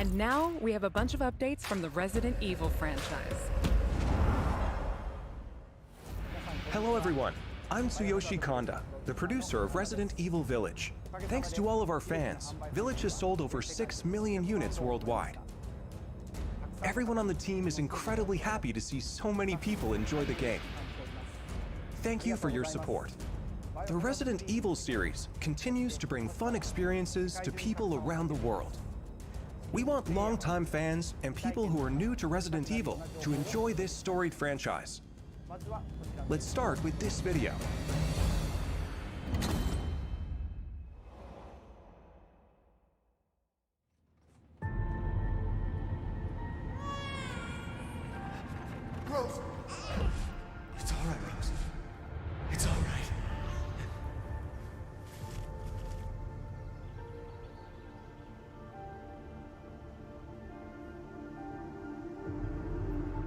And now we have a bunch of updates from the Resident Evil franchise. Hello everyone, I'm Tsuyoshi Kanda, the producer of Resident Evil Village. Thanks to all of our fans, Village has sold over 6 million units worldwide. Everyone on the team is incredibly happy to see so many people enjoy the game. Thank you for your support. The Resident Evil series continues to bring fun experiences to people around the world. We want longtime fans and people who are new to Resident Evil to enjoy this storied franchise. Let's start with this video. Rose! It's all right, Rose. It's all right.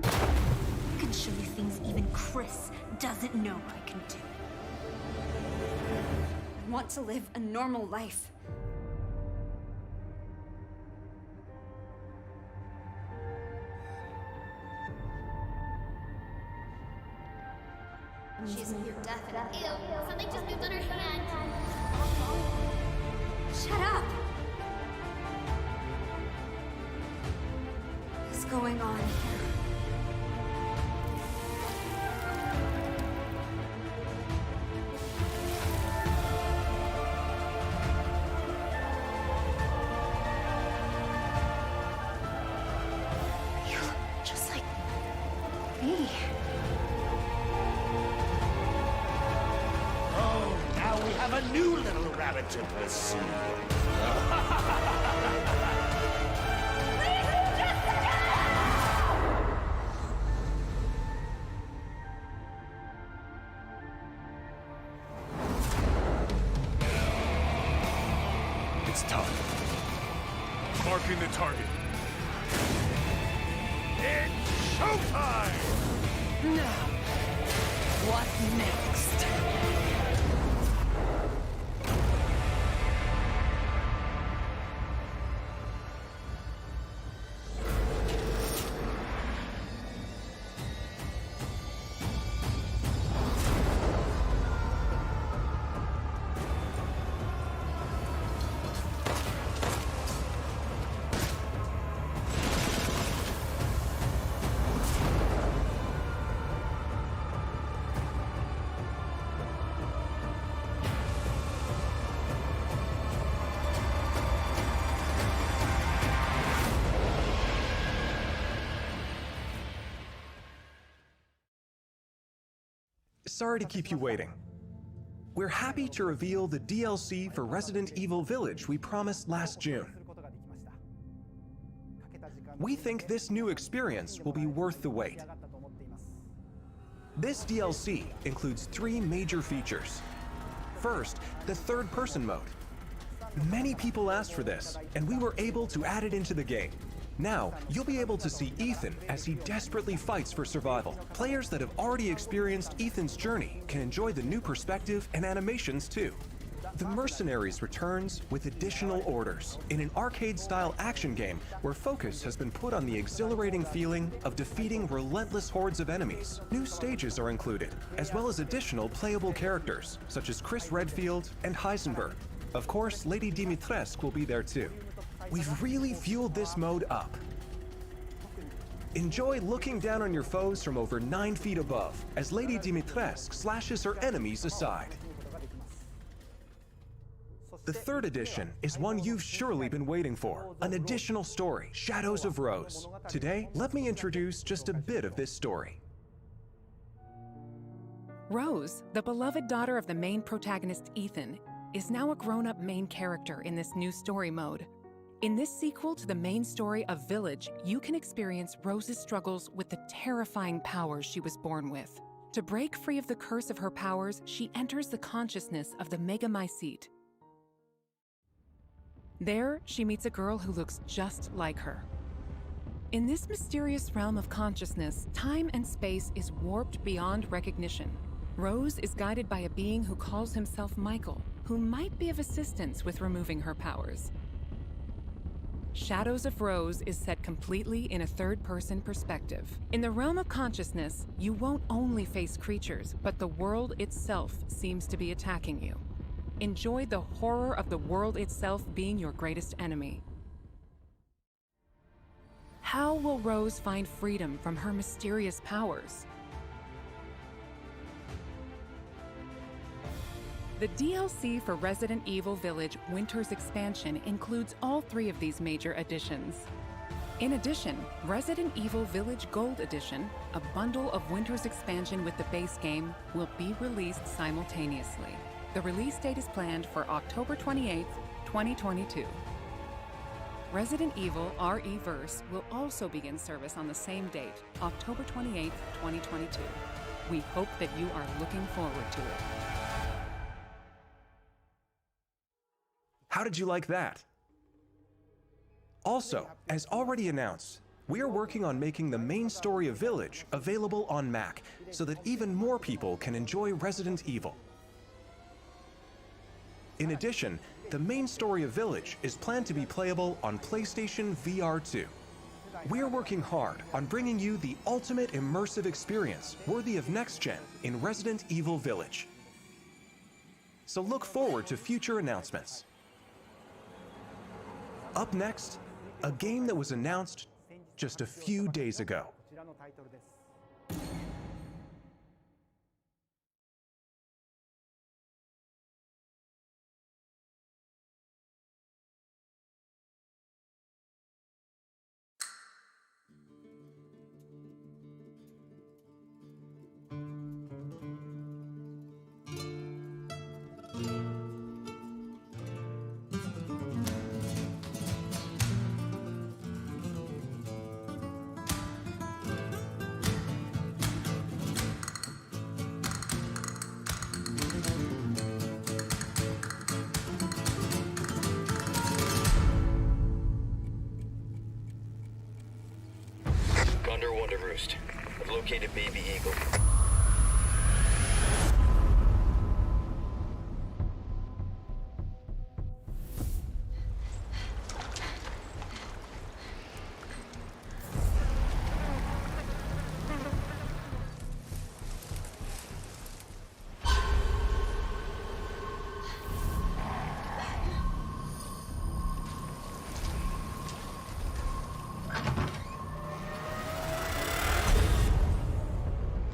I can show you things even Chris doesn't know I can do. I want to live a normal life. She's near death and ew, something just moved on her hand. Shut up! What's going on here? You look just like me. Oh, now we have a new little rabbit to pursue. It's time. Marking the target. It's showtime! Now, what next? Sorry to keep you waiting. We're happy to reveal the DLC for Resident Evil Village we promised last June. We think this new experience will be worth the wait. This DLC includes 3 major features. First, the third-person mode. Many people asked for this, and we were able to add it into the game. Now, you'll be able to see Ethan as he desperately fights for survival. Players that have already experienced Ethan's journey can enjoy the new perspective and animations too. The Mercenaries returns with additional orders in an arcade-style action game where focus has been put on the exhilarating feeling of defeating relentless hordes of enemies. New stages are included, as well as additional playable characters, such as Chris Redfield and Heisenberg. Of course, Lady Dimitrescu will be there too. We've really fueled this mode up. Enjoy looking down on your foes from over 9 feet above as Lady Dimitrescu slashes her enemies aside. The third edition is one you've surely been waiting for, an additional story, Shadows of Rose. Today, let me introduce just a bit of this story. Rose, the beloved daughter of the main protagonist Ethan, is now a grown-up main character in this new story mode. In this sequel to the main story of Village, you can experience Rose's struggles with the terrifying powers she was born with. To break free of the curse of her powers, she enters the consciousness of the Megamycete. There, she meets a girl who looks just like her. In this mysterious realm of consciousness, time and space is warped beyond recognition. Rose is guided by a being who calls himself Michael, who might be of assistance with removing her powers. Shadows of Rose is set completely in a third-person perspective. In the realm of consciousness, you won't only face creatures, but the world itself seems to be attacking you. Enjoy the horror of the world itself being your greatest enemy. How will Rose find freedom from her mysterious powers? The DLC for Resident Evil Village Winter's Expansion includes all 3 of these major additions. In addition, Resident Evil Village Gold Edition, a bundle of Winter's Expansion with the base game, will be released simultaneously. The release date is planned for October 28, 2022. Resident Evil RE-Verse will also begin service on the same date, October 28, 2022. We hope that you are looking forward to it. How did you like that? Also, as already announced, we are working on making the main story of Village available on Mac so that even more people can enjoy Resident Evil. In addition, the main story of Village is planned to be playable on PlayStation VR 2. We're working hard on bringing you the ultimate immersive experience worthy of next-gen in Resident Evil Village. So look forward to future announcements. Up next, a game that was announced just a few days ago. I've located Baby Eagle.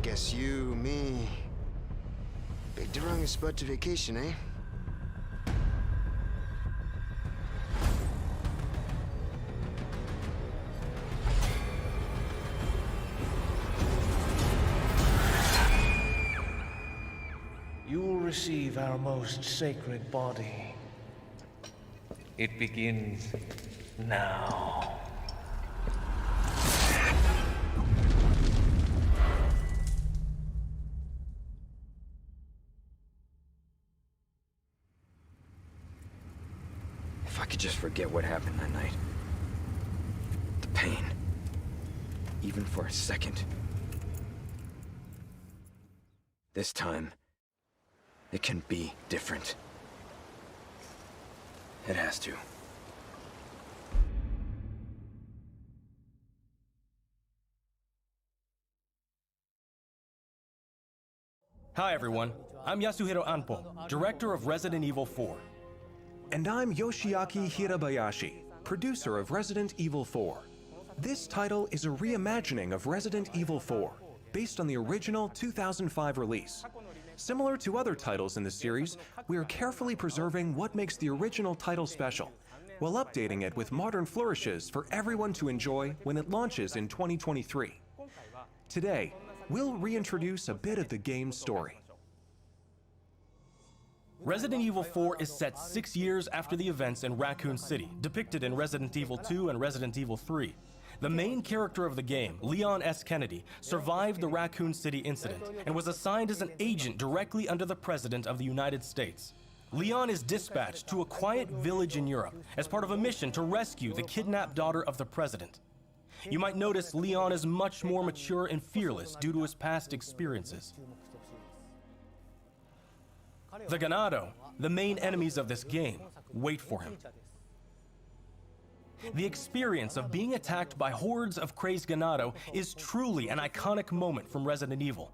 Guess you, me, picked the wrong spot to vacation, eh? You will receive our most sacred body. It begins now. If I could just forget what happened that night. The pain. Even for a second. This time, it can be different. It has to. Hi everyone, I'm Yasuhiro Anpo, director of Resident Evil 4. And I'm Yoshiaki Hirabayashi, producer of Resident Evil 4. This title is a reimagining of Resident Evil 4, based on the original 2005 release. Similar to other titles in the series, we are carefully preserving what makes the original title special, while updating it with modern flourishes for everyone to enjoy when it launches in 2023. Today, we'll reintroduce a bit of the game's story. Resident Evil 4 is set 6 years after the events in Raccoon City, depicted in Resident Evil 2 and Resident Evil 3. The main character of the game, Leon S. Kennedy, survived the Raccoon City incident and was assigned as an agent directly under the President of the United States. Leon is dispatched to a quiet village in Europe as part of a mission to rescue the kidnapped daughter of the President. You might notice Leon is much more mature and fearless due to his past experiences. The Ganado, the main enemies of this game, wait for him. The experience of being attacked by hordes of crazed ganado is truly an iconic moment from Resident Evil.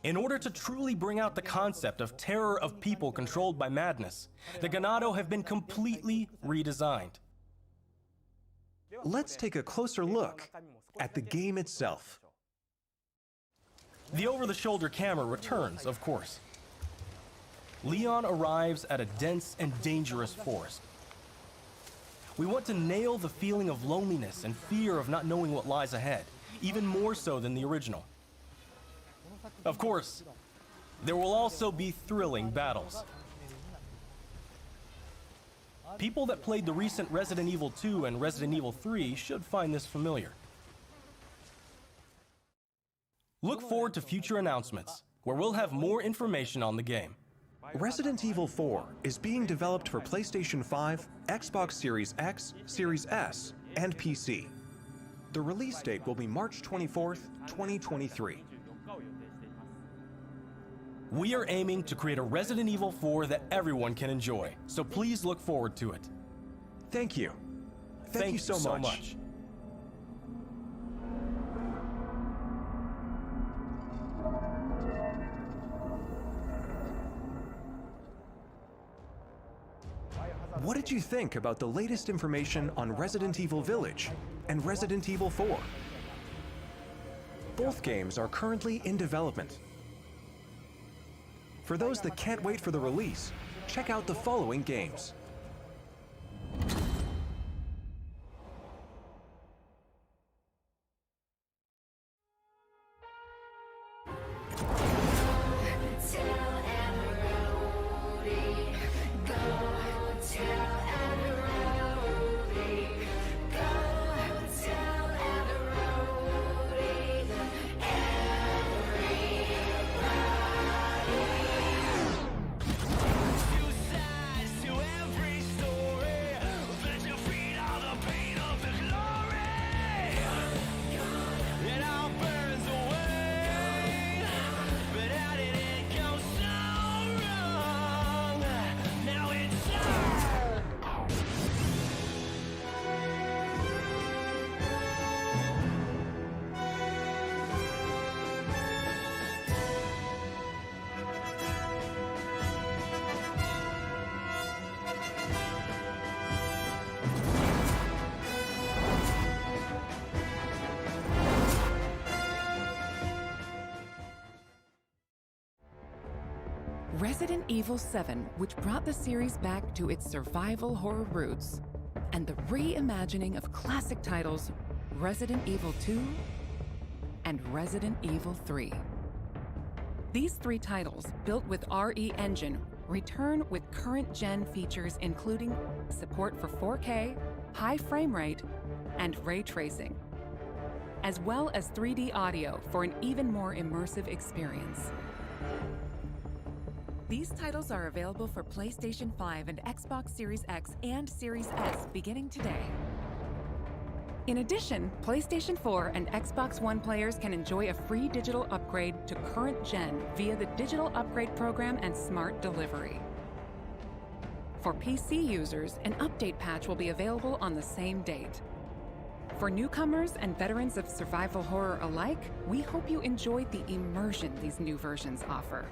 In order to truly bring out the concept of terror of people controlled by madness, the ganado have been completely redesigned. Let's take a closer look at the game itself. The over-the-shoulder camera returns, of course. Leon arrives at a dense and dangerous forest. We want to nail the feeling of loneliness and fear of not knowing what lies ahead, even more so than the original. Of course, there will also be thrilling battles. People that played the recent Resident Evil 2 and Resident Evil 3 should find this familiar. Look forward to future announcements, where we'll have more information on the game. Resident Evil 4 is being developed for PlayStation 5, Xbox Series X, Series S, and PC. The release date will be March 24th, 2023. We are aiming to create a Resident Evil 4 that everyone can enjoy, so please look forward to it. Thank you. Thank you so much. What did you think about the latest information on Resident Evil Village and Resident Evil 4? Both games are currently in development. For those that can't wait for the release, check out the following games. Resident Evil 7, which brought the series back to its survival horror roots, and the reimagining of classic titles Resident Evil 2 and Resident Evil 3. These three titles, built with RE Engine, return with current-gen features including support for 4K, high frame rate, and ray tracing, as well as 3D audio for an even more immersive experience. These titles are available for PlayStation 5 and Xbox Series X and Series S beginning today. In addition, PlayStation 4 and Xbox One players can enjoy a free digital upgrade to current gen via the Digital Upgrade Program and Smart Delivery. For PC users, an update patch will be available on the same date. For newcomers and veterans of survival horror alike, we hope you enjoyed the immersion these new versions offer.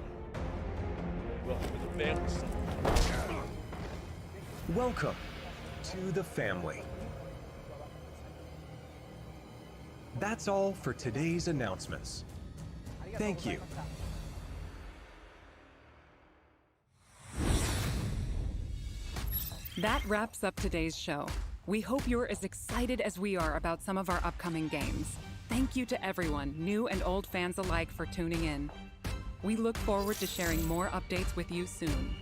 Welcome to the family. That's all for today's announcements. Thank you. That wraps up today's show. We hope you're as excited as we are about some of our upcoming games. Thank you to everyone, new and old fans alike, for tuning in. We look forward to sharing more updates with you soon.